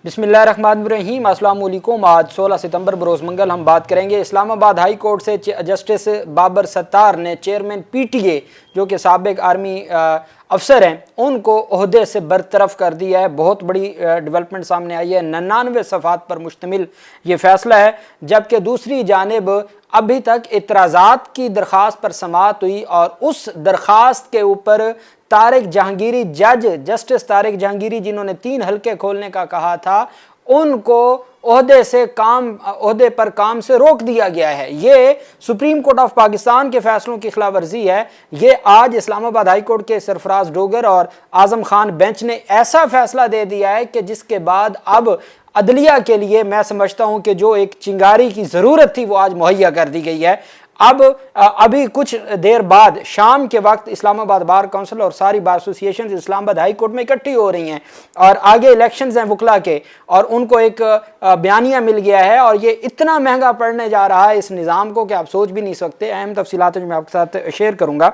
बिस्मिल्लाहिर्रहमानिर्रहीम। अस्सलाम वालेकुम। आज 16 सितंबर बरोज़ मंगल हम बात करेंगे इस्लामाबाद हाई कोर्ट से जस्टिस बाबर सत्तार ने चेयरमैन पीटीए जो कि साबिक आर्मी अफसर हैं उनको ओहदे से बरतरफ कर दिया है। बहुत बड़ी डेवलपमेंट सामने आई है। 99 सफ़ात पर मुश्तमिल ये फैसला है, जबकि दूसरी जानिब अभी तक इतराज़ात की दरख्वास्त पर समाअत हुई और उस दरख्वास्त के ऊपर तारिक जहांगीरी जस्टिस तारिक जहांगीरी जिन्होंने 3 हलके खोलने का कहा था, उनको ओहदे पर काम से रोक दिया गया है। ये सुप्रीम कोर्ट ऑफ पाकिस्तान के फैसलों की खिलाफ वर्जी है। ये आज इस्लामाबाद हाई कोर्ट के सरफराज डोगर और आजम खान बेंच ने ऐसा फैसला दे दिया है कि जिसके बाद अब अदलिया के लिए मैं समझता हूं कि जो एक चिंगारी की ज़रूरत थी वो आज मुहैया कर दी गई है। अब अभी कुछ देर बाद शाम के वक्त इस्लामाबाद बार काउंसिल और सारी bar association Islamabad high court में इकट्ठी हो रही हैं और आगे इलेक्शंस हैं वकला के, और उनको एक बयानिया मिल गया है और ये इतना महंगा पड़ने जा रहा है इस निज़ाम को कि आप सोच भी नहीं सकते। अहम तफसीलात जो मैं आपके साथ शेयर करूँगा।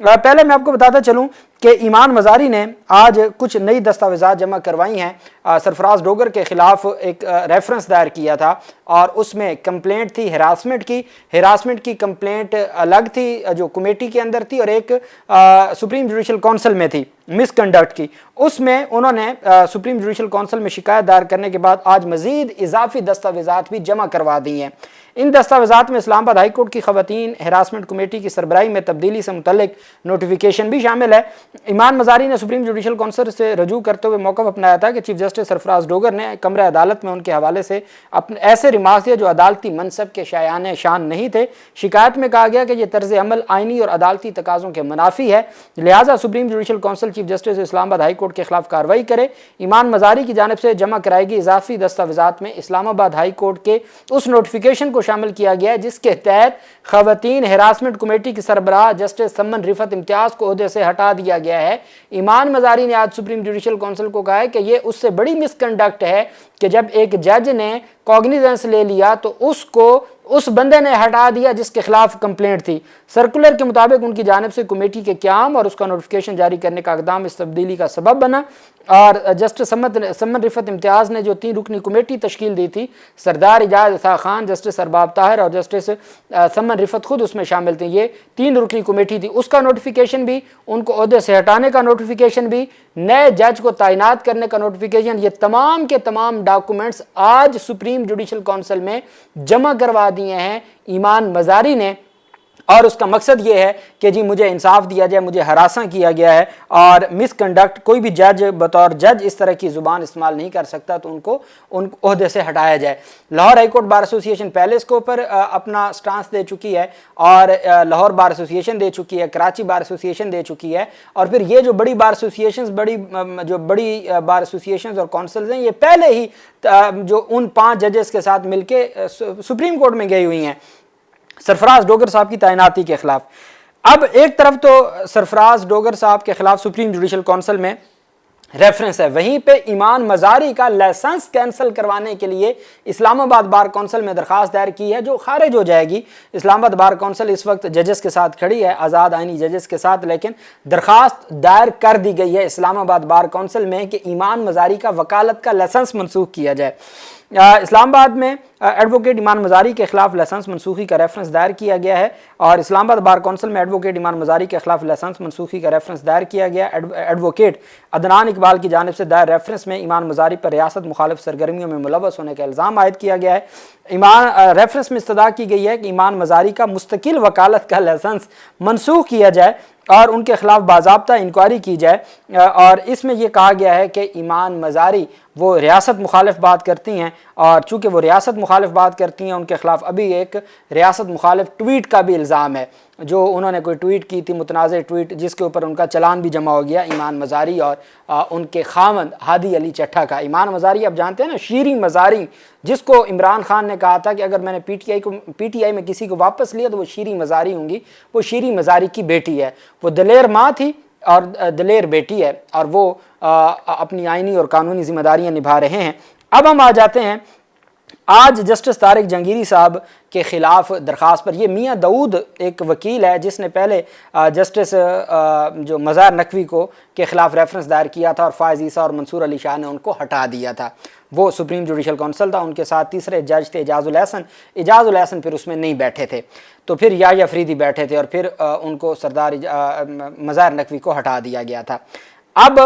पहले मैं आपको बताता चलूँ कि ईमान मज़ारी ने आज कुछ नई दस्तावेज़ात जमा करवाई हैं। सरफराज डोगर के ख़िलाफ़ एक रेफरेंस दायर किया था और उसमें कंप्लेंट थी हिरासमेंट की कंप्लेंट अलग थी जो कमेटी के अंदर थी और एक सुप्रीम जुडिशल काउंसिल में थी मिसकंडक्ट की। उसमें उन्होंने सुप्रीम जुडिशल काउंसिल में शिकायत दायर करने के बाद आज मज़ीद इजाफी दस्तावेज़ात भी जमा करवा दी हैं। इन दस्तावेज़ात में इस्लामाबाद हाई कोर्ट की ख़वातीन हिरासमेंट कमेटी की सरबराही में तब्दीली से मुतल्लिक नोटिफिकेशन भी शामिल है। ईमान मज़ारी ने सुप्रीम जुडिशल काउंसिल से रजू करते हुए मौक़िफ़ अपनाया था कि चीफ जस्टिस सरफराज डोगर ने कमरे अदालत में उनके हवाले से अपने ऐसे रिमार्क्स दिए जो अदालती मनसब के शायान शान नहीं थे। शिकायत में कहा गया कि यह तर्ज अमल आइनी और अदालती तकाज़ों के मुनाफी है, लिहाजा supreme judicial council chief justice Islamabad high court के खिलाफ कार्रवाई करे। ईमान मज़ारी की जानिब से जमा कराएगी इजाफी दस्तावेज़ात में इस्लामाबाद हाई कोर्ट के उस नोटिफिकेशन को शामिल किया गया है जिसके तहत ख़वातीन हिरासमेंट कमेटी की सरबराह जस्टिस समन रिफत इम्तियाज़ को ओहदे से हटा दिया गया है। ईमान मज़ारी ने आज सुप्रीम जुडिशल काउंसिल को कहा है कि यह उससे बड़ी मिसकंडक्ट है कि जब एक जज ने कॉग्निजेंस ले लिया तो उसको उस बंदे ने हटा दिया जिसके खिलाफ कंप्लेंट थी। सर्कुलर के मुताबिक उनकी जानिब से कमेटी के क़याम और उसका नोटिफिकेशन जारी करने का इक़दाम इस तब्दीली का सबब बना और जस्टिस समन रिफत इम्तियाज़ ने जो 3 रुकनी कमेटी तश्कील दी थी, सरदार इजाज़ इसा खान, जस्टिस अरबाब ताहिर और जस्टिस समन रिफत खुद उसमें शामिल थे। ये 3 रुकनी कमेटी थी, उसका नोटिफिकेशन भी, उनको ओहदे से हटाने का नोटिफिकेशन भी, नए जज को तैनात करने का नोटिफिकेशन, ये तमाम के तमाम डॉक्यूमेंट्स आज सुप्रीम जुडिशल काउंसिल में जमा करवा दिए हैं ईमान मज़ारी ने। और उसका मकसद ये है कि जी मुझे इंसाफ दिया जाए, मुझे हरासा किया गया है और मिसकंडक्ट, कोई भी जज बतौर जज इस तरह की ज़ुबान इस्तेमाल नहीं कर सकता तो उनको ओहदे से हटाया जाए। Lahore high court bar association पहले इसके ऊपर अपना स्टांस दे चुकी है और लाहौर बार एसोसिएशन दे चुकी है, कराची बार एसोसिएशन दे चुकी है और फिर ये जो बड़ी बार एसोसिएशन बड़ी बार एसोसिएशन और काउंसिल्स हैं ये पहले ही जो उन 5 जजेस के साथ मिलके सुप्रीम कोर्ट में गई हुई हैं सरफराज डोगर साहब की तैनाती के खिलाफ। अब एक तरफ तो सरफराज डोगर साहब के खिलाफ सुप्रीम जुडिशल काउंसिल में रेफरेंस है, वहीं पे ईमान मज़ारी का लाइसेंस कैंसिल करवाने के लिए इस्लामाबाद बार काउंसिल में दरख्वास्त दायर की है जो खारिज हो जाएगी। इस्लामाबाद बार काउंसिल इस वक्त जजेस के साथ खड़ी है, आज़ाद आइनी जजेस के साथ, लेकिन दरख्वास्त दायर कर दी गई है इस्लामाबाद बार काउंसिल में कि ईमान मज़ारी का वकालत का लाइसेंस मनसूख किया जाए। इस्लामाबाद में एडवोकेट ईमान मज़ारी के खिलाफ लाइसेंस मनसूखी का रेफरेंस दायर किया गया है और इस्लामाबाद बार काउंसिल में एडवोकेट ईमान मज़ारी के खिलाफ लाइसेंस मनसूखी का रेफरेंस दायर किया गया। एडवोकेट अदनान इकबाल की जानिब से दायर रेफरेंस में ईमान मज़ारी पर रियासत मुखालिफ सरगर्मियों में मुलव्वस होने का इल्ज़ाम आयद किया गया है। रेफरेंस में इस्तदा की गई है कि ईमान मज़ारी का मुस्तकिल वकालत का लाइसेंस मनसूख किया जाए और उनके खिलाफ बाज़ाब्ता इंक्वायरी की जाए और इसमें यह कहा गया है कि ईमान मज़ारी वो रियासत मुखालिफ बात करती हैं और चूँकि वो रियासत मुखालिफ बात करती हैं उनके खिलाफ अभी एक रियासत मुखालिफ ट्वीट का भी इल्ज़ाम है जो उन्होंने कोई ट्वीट की थी, मुतनाज़ ट्वीट, जिसके ऊपर उनका चलान भी जमा हो गया ईमान मज़ारी और उनके खामंद हादी अली चट्ठा का। ईमान मज़ारी आप जानते हैं ना, शीरी मज़ारी, जिसको इमरान खान ने कहा था कि अगर मैंने पीटीआई में किसी को वापस लिया तो वो शीरी मज़ारी होंगी, वो शीरी मज़ारी की बेटी है। वो दलेर माँ थी और दलेर बेटी है और वो अपनी आइनी और कानूनी जिम्मेदारियाँ निभा रहे हैं। अब हम आ जाते हैं आज जस्टिस तारिक जहांगीरी साहब के ख़िलाफ़ दरख्वास्त पर। ये मियाँ दाऊद एक वकील है जिसने पहले जस्टिस जो मज़ार नकवी को के ख़िलाफ़ रेफरेंस दायर किया था और फ़ायज़ ईसा और मंसूर अली शाह ने उनको हटा दिया था। وہ سپریم جوڈیشل کونسل تھا، ان کے ساتھ تیسرے جج تھے اعجاز الحسن پھر اس میں نہیں بیٹھے تھے، تو پھر یحییٰ افریدی بیٹھے تھے اور پھر ان کو سردار مظاہر نقوی کو ہٹا دیا گیا تھا۔ اب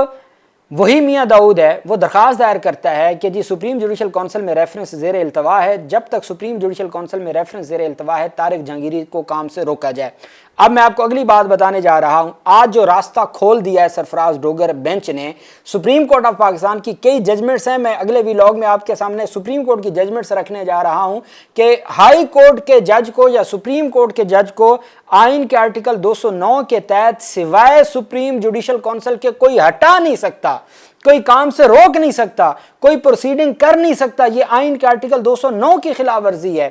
وہی میاں داؤد ہے، وہ درخواست دائر کرتا ہے کہ جی سپریم جوڈیشل کونسل میں ریفرنس زیر التوا ہے، جب تک سپریم جوڈیشل کونسل میں ریفرنس زیر التوا ہے طارق جہانگیری کو کام سے روکا جائے۔ اب میں آپ کو اگلی بات بتانے جا رہا ہوں، آج جو راستہ کھول دیا ہے سرفراز ڈوگر بینچ نے، سپریم کورٹ آف پاکستان کی کئی ججمنٹس ہیں، میں اگلے ویلاگ میں آپ کے سامنے سپریم کورٹ کی ججمنٹس رکھنے جا رہا ہوں کہ ہائی کورٹ کے جج کو یا سپریم کورٹ کے جج کو آئین کے آرٹیکل 209 کے تحت سوائے سپریم جوڈیشل کونسل کے کوئی ہٹا نہیں سکتا، کوئی کام سے روک نہیں سکتا، کوئی پروسیڈنگ کر نہیں سکتا۔ یہ آئین کے آرٹیکل 209 کی خلاف ورزی ہے۔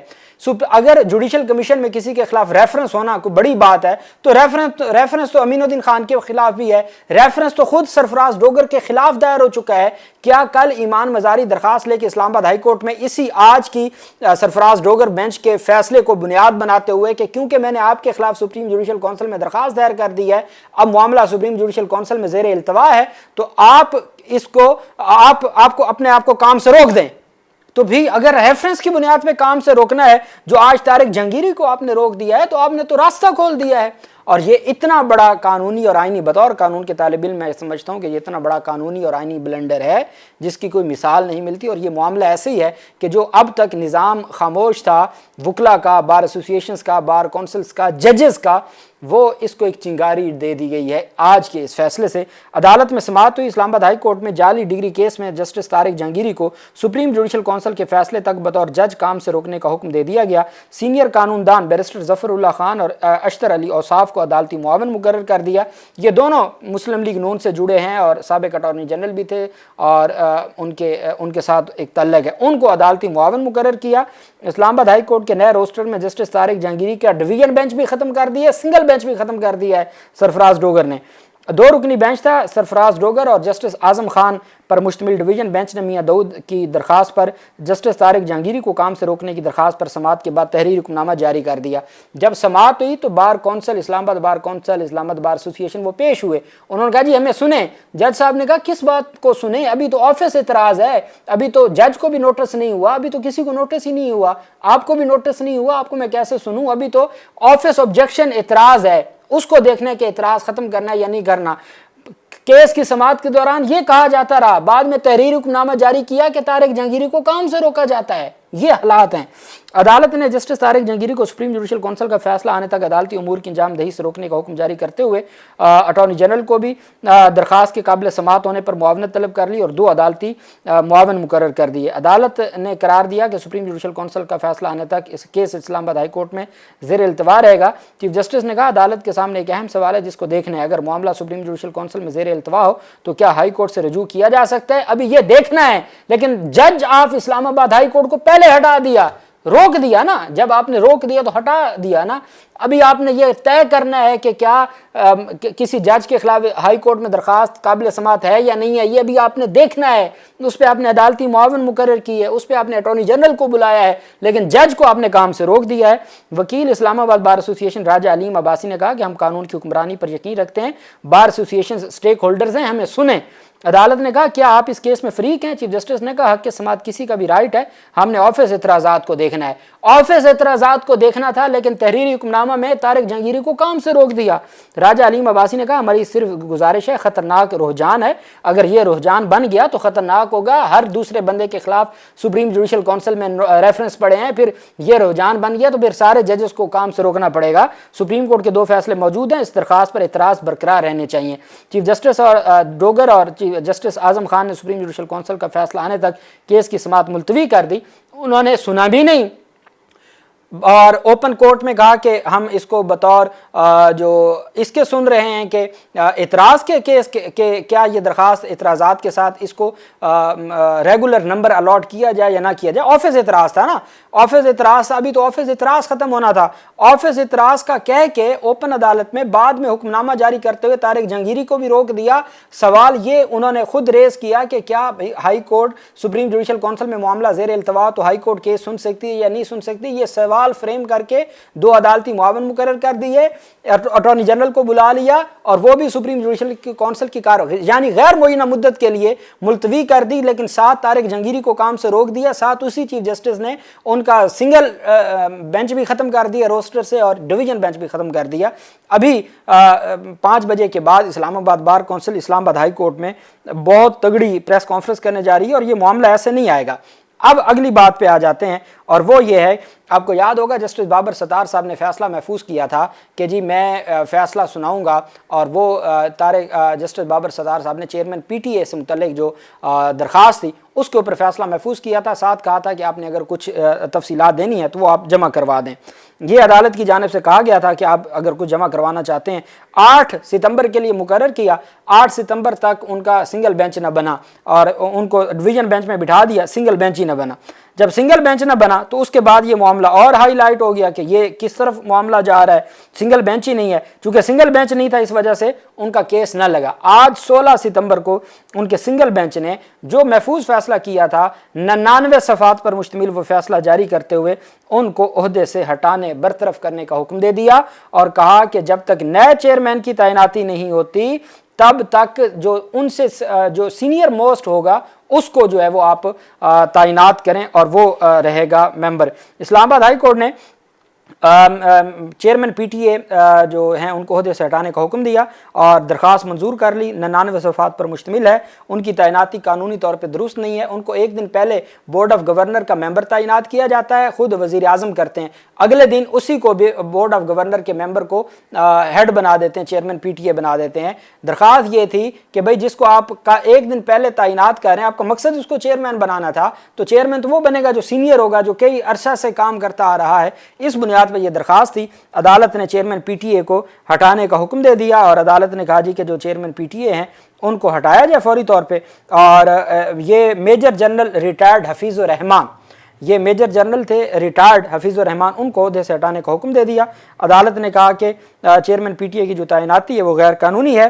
اگر جوڈیشل کمیشن میں کسی کے خلاف ریفرنس ہونا کوئی بڑی بات ہے تو ریفرنس تو امین الدین خان کے خلاف بھی ہے، ریفرنس تو خود سرفراز ڈوگر کے خلاف دائر ہو چکا ہے۔ کیا کل ایمان مزاری درخواست لے کے اسلام آباد ہائی کورٹ میں اسی آج کی سرفراز ڈوگر بینچ کے فیصلے کو بنیاد بناتے ہوئے کہ کیونکہ میں نے آپ کے خلاف سپریم جوڈیشل کونسل میں درخواست دائر کر دی ہے، اب معاملہ سپریم جوڈیشل کونسل میں زیر التوا ہے، تو آپ کو اپنے آپ کو کام سے روک دیں؟ تو بھی اگر ریفرنس کی بنیاد پہ کام سے روکنا ہے، جو آج طارق جہانگیری کو آپ نے روک دیا ہے، تو آپ نے تو راستہ کھول دیا ہے۔ اور یہ اتنا بڑا قانونی اور آئینی، بطور قانون کے طالب علم میں سمجھتا ہوں کہ یہ اتنا بڑا قانونی اور آئینی بلنڈر ہے جس کی کوئی مثال نہیں ملتی، اور یہ معاملہ ایسے ہی ہے کہ جو اب تک نظام خاموش تھا، وکلا کا، بار ایسوسیشنز کا، بار کونسلز کا، ججز کا، وہ اس کو ایک چنگاری دے دی گئی ہے آج کے اس فیصلے سے۔ عدالت میں سماعت ہوئی، اسلام آباد ہائی کورٹ میں جعلی ڈگری کیس میں جسٹس طارق جہانگیری کو سپریم جوڈیشل کونسل کے فیصلے تک بطور جج کام سے روکنے کا حکم دے دیا گیا۔ سینئر قانون دان بیرسٹر ظفر اللہ خان اور اشتر علی اوصاف کو عدالتی معاون مقرر کر دیا۔ یہ دونوں مسلم لیگ نون سے جڑے ہیں اور سابق اٹارنی جنرل بھی تھے اور ان کے ساتھ ایک تعلق ہے، ان کو عدالتی معاون مقرر کیا۔ اسلام آباد ہائی کورٹ کے نئے روسٹر میں جسٹس طارق جہانگیری کا ڈویژن بینچ بھی ختم کر دیا، سنگل بینچ بھی ختم کر دیا ہے سرفراز ڈوگر نے۔ 2 رکنی بینچ تھا، سرفراز ڈوگر اور جسٹس اعظم خان پر مشتمل ڈویژن بینچ نے میاں داؤد کی درخواست پر جسٹس طارق جہانگیری کو کام سے روکنے کی درخواست پر سماعت کے بعد تحریری حکم نامہ جاری کر دیا۔ جب سماعت ہوئی تو بار کونسل اسلام آباد، بار کونسل اسلام آباد، بار ایسوسیشن وہ پیش ہوئے، انہوں نے کہا جی ہمیں سنیں۔ جج صاحب نے کہا کس بات کو سنیں، ابھی تو آفس اعتراض ہے، ابھی تو جج کو بھی نوٹس نہیں ہوا، ابھی تو کسی کو نوٹس ہی نہیں ہوا، آپ کو بھی نوٹس نہیں ہوا، آپ کو میں کیسے سنوں، ابھی تو آفس آبجیکشن اعتراض ہے، اس کو دیکھنے کے اعتراض ختم کرنا ہے یا نہیں کرنا۔ کیس کی سماعت کے دوران یہ کہا جاتا رہا، بعد میں تحریری حکم نامہ جاری کیا کہ طارق جہانگیری کو کام سے روکا جاتا ہے۔ یہ حالات ہیں۔ عدالت نے جسٹس طارق جہانگیری کو سپریم جوڈیشل کونسل کا فیصلہ آنے تک عدالتی امور کی انجام دہی سے روکنے کا حکم جاری کرتے ہوئے اٹارنی جنرل کو بھی درخواست کے قابل سماعت ہونے پر معاونت طلب کر لی اور 2 عدالتی معاون مقرر کر دیے۔ عدالت نے قرار دیا کہ سپریم جوڈیشل کونسل کا فیصلہ آنے تک اس کیس اسلام آباد ہائی کورٹ میں زیر التوا رہے گا۔ چیف جسٹس نے کہا عدالت کے سامنے ایک اہم سوال ہے جس کو دیکھنا ہے، اگر معاملہ سپریم جوڈیشل کونسل میں زیر التوا ہو تو کیا ہائی کورٹ سے رجوع کیا جا سکتا ہے؟ ابھی یہ دیکھنا ہے، لیکن جج آف اسلام آباد ہائی کورٹ کو پہلے ہٹا دیا، روک دیا نا، جب آپ نے روک دیا تو ہٹا دیا نا۔ ابھی آپ نے یہ طے کرنا ہے کہ کیا کسی جج کے خلاف ہائی کورٹ میں درخواست قابل سماعت ہے یا نہیں ہے، یہ ابھی آپ نے دیکھنا ہے۔ اس پہ آپ نے عدالتی معاون مقرر کی ہے، اس پہ آپ نے اٹارنی جنرل کو بلایا ہے، لیکن جج کو آپ نے کام سے روک دیا ہے۔ وکیل اسلام آباد بار ایسوسیشن راجہ علیم عباسی نے کہا کہ ہم قانون کی حکمرانی پر یقین رکھتے ہیں، بار ایسوسیشن سٹیک ہولڈرز ہیں، ہمیں سنیں۔ عدالت نے کہا کیا آپ اس کیس میں فریق ہیں؟ چیف جسٹس نے کہا حق کے سماعت کسی کا بھی رائٹ ہے، ہم نے آفس اعتراضات کو دیکھنا ہے۔ آفس اعتراضات کو دیکھنا تھا، لیکن تحریری حکم نامہ میں طارق جہانگیری کو کام سے روک دیا۔ راجہ علیم عباسی نے کہا ہماری صرف گزارش ہے، خطرناک رجحان ہے، اگر یہ رجحان بن گیا تو خطرناک ہوگا، ہر دوسرے بندے کے خلاف سپریم جوڈیشل کونسل میں ریفرنس پڑے ہیں، پھر یہ رجحان بن گیا تو پھر سارے ججز کو کام سے روکنا پڑے گا۔ سپریم کورٹ کے 2 فیصلے موجود ہیں، اس درخواست پر اعتراض برقرار رہنے چاہیے۔ چیف جسٹس اور ڈوگر اور جسٹس اعظم خان نے سپریم جوڈیشل کونسل کا فیصلہ آنے تک کیس کی سماعت ملتوی کر دی، انہوں نے سنا بھی نہیں اور اوپن کورٹ میں کہا کہ ہم اس کو بطور جو اس کے سن رہے ہیں کہ اعتراض کے کیس کے کیا یہ درخواست اعتراضات کے ساتھ اس کو ریگولر نمبر الاٹ کیا جائے یا نہ کیا جائے۔ آفس اعتراض تھا نا، آفس اعتراض، ابھی تو آفس اعتراض ختم ہونا تھا۔ آفس اعتراض کا کہہ کے اوپن عدالت میں بعد میں حکم نامہ جاری کرتے ہوئے طارق جہانگیری کو بھی روک دیا۔ سوال یہ انہوں نے خود ریز کیا کہ کیا high court supreme judicial council میں معاملہ زیر التوا تو ہائی کورٹ کیس سن سکتی ہے یا نہیں سن سکتی، یہ سوال सवाल फ्रेम करके 2 अदालती मुआवन मुकर्रर कर दिए, अटॉर्नी जनरल को बुला लिया और वो भी सुप्रीम जुडिशल काउंसिल की कार्रवाई यानी गैर मुअय्यना मुद्दत के लिए मुलतवी कर दी, लेकिन साथ तारिक जंगीरी को काम से रोक दिया। साथ उसी चीफ जस्टिस ने उनका सिंगल बेंच भी ख़त्म कर दिया रोस्टर से और डिवीजन बेंच भी ख़त्म कर दिया। अभी 5 बजे के बाद Islamabad bar council Islamabad high court में बहुत तगड़ी प्रेस कॉन्फ्रेंस करने जा रही है और ये मामला ऐसे नहीं आएगा। अब अगली बात पे आ जाते हैं और वो ये है, आपको याद होगा जस्टिस बाबर सत्तार साहब ने फैसला महफूज किया था कि जी मैं फैसला सुनाऊंगा, और वो जस्टिस बाबर सत्तार साहब ने चेयरमैन पीटीए से मुतल्लिक जो दरख्वास्त थी उसके ऊपर फैसला महफूज किया था। साथ कहा था कि आपने अगर कुछ तफसीलात देनी है तो वो आप जमा करवा दें। ये अदालत की जानिब से कहा गया था कि आप अगर कुछ जमा करवाना चाहते हैं। 8 सितंबर के लिए मुकर्रर किया, 8 सितंबर तक उनका सिंगल बेंच न बना और उनको डिवीजन बेंच में बिठा दिया, सिंगल बेंच ही न बना। जब सिंगल बेंच न बना तो उसके बाद ये मामला और हाईलाइट हो गया कि ये किस तरफ मामला जा रहा है, सिंगल बेंच ही नहीं है। चूंकि सिंगल बेंच नहीं था इस वजह से उनका केस न लगा। आज 16 सितंबर को उनके सिंगल बेंच ने जो महफूज फैसला किया था 99 सफ़ात पर मुश्तमिल वो फैसला जारी करते हुए उनको ओहदे से हटाने बरतरफ करने का हुक्म दे दिया और कहा कि जब तक नए चेयरमैन की तैनाती नहीं होती तब तक जो उनसे जो सीनियर मोस्ट होगा उसको जो है वो आप तैनात करें और वो रहेगा मेंबर। इस्लामाबाद हाई कोर्ट ने चेयरमैन पीटीए जो हैं उनको ओहदे से हटाने का हुक्म दिया और दरख्वास्त मंजूर कर ली। 99 सफ़ात पर मुश्तमिल है। उनकी तैनाती कानूनी तौर पर दुरुस्त नहीं है। उनको एक दिन पहले बोर्ड ऑफ गवर्नर का मेंबर तैनात किया जाता है, खुद वज़ीर आज़म करते हैं, अगले दिन उसी को भी बोर्ड ऑफ गवर्नर के मेंबर को हेड बना देते हैं, चेयरमैन पीटीए बना देते हैं। दरख्वास्त ये थी कि भाई जिसको आप का एक दिन पहले तैनात कर रहे हैं, आपका मकसद उसको चेयरमैन बनाना था, तो चेयरमैन तो वो बनेगा जो सीनियर होगा, जो कई अरसा से काम करता आ रहा है। इस बुनियाद पर यह दरख्वास्त थी। अदालत ने चेयरमैन पीटीए को हटाने का हुक्म दे दिया और अदालत ने कहा जी कि जो चेयरमैन पीटीए हैं उनको हटाया जाए फौरी तौर पे। और ये मेजर जनरल रिटायर्ड हफीज़ुर रहमान, ये मेजर जनरल थे रिटायर्ड हफीज़ुर रहमान, उनको ओहदे से हटाने का हुक्म दे दिया। अदालत ने कहा कि चेयरमैन पीटीए की जो तैनाती है वो गैर कानूनी है।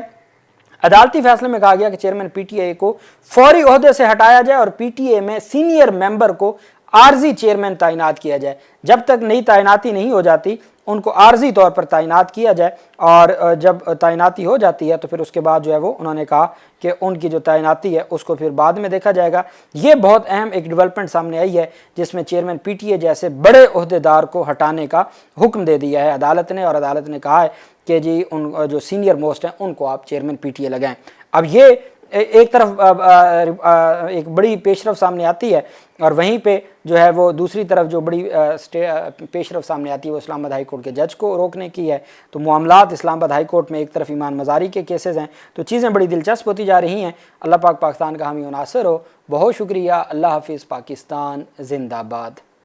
अदालती फैसले में कहा गया कि चेयरमैन पीटीए को फौरी ओहदे से हटाया जाए और पीटीए में सीनियर मेंबर को आर्जी चेयरमैन तैनात किया जाए। जब तक नई तैनाती नहीं हो जाती उनको आर्जी तौर पर तैनात किया जाए और जब तैनाती हो जाती है तो फिर उसके बाद जो है वो उन्होंने कहा कि उनकी जो तैनाती है उसको फिर बाद में देखा जाएगा। ये बहुत अहम एक डेवलपमेंट सामने आई है जिसमें चेयरमैन पीटीए जैसे बड़े ओहदेदार को हटाने का हुक्म दे दिया है अदालत ने, और अदालत ने कहा है कि जी उन जो सीनियर मोस्ट हैं उनको आप चेयरमैन पीटीए लगाएं। अब ये एक तरफ एक बड़ी पेशरफ सामने आती है और वहीं पे जो है वो दूसरी तरफ जो बड़ी पेशरफ सामने आती है वो इस्लामाबाद हाई कोर्ट के जज को रोकने की है। तो मामलात इस्लामाबाद हाई कोर्ट में एक तरफ ईमान मजारी के केसेस हैं, तो चीज़ें बड़ी दिलचस्प होती जा रही हैं। अल्लाह पाक पाकिस्तान का हामी और नासिर हो। बहुत शुक्रिया। अल्लाह हाफिज़। पाकिस्तान जिंदाबाद।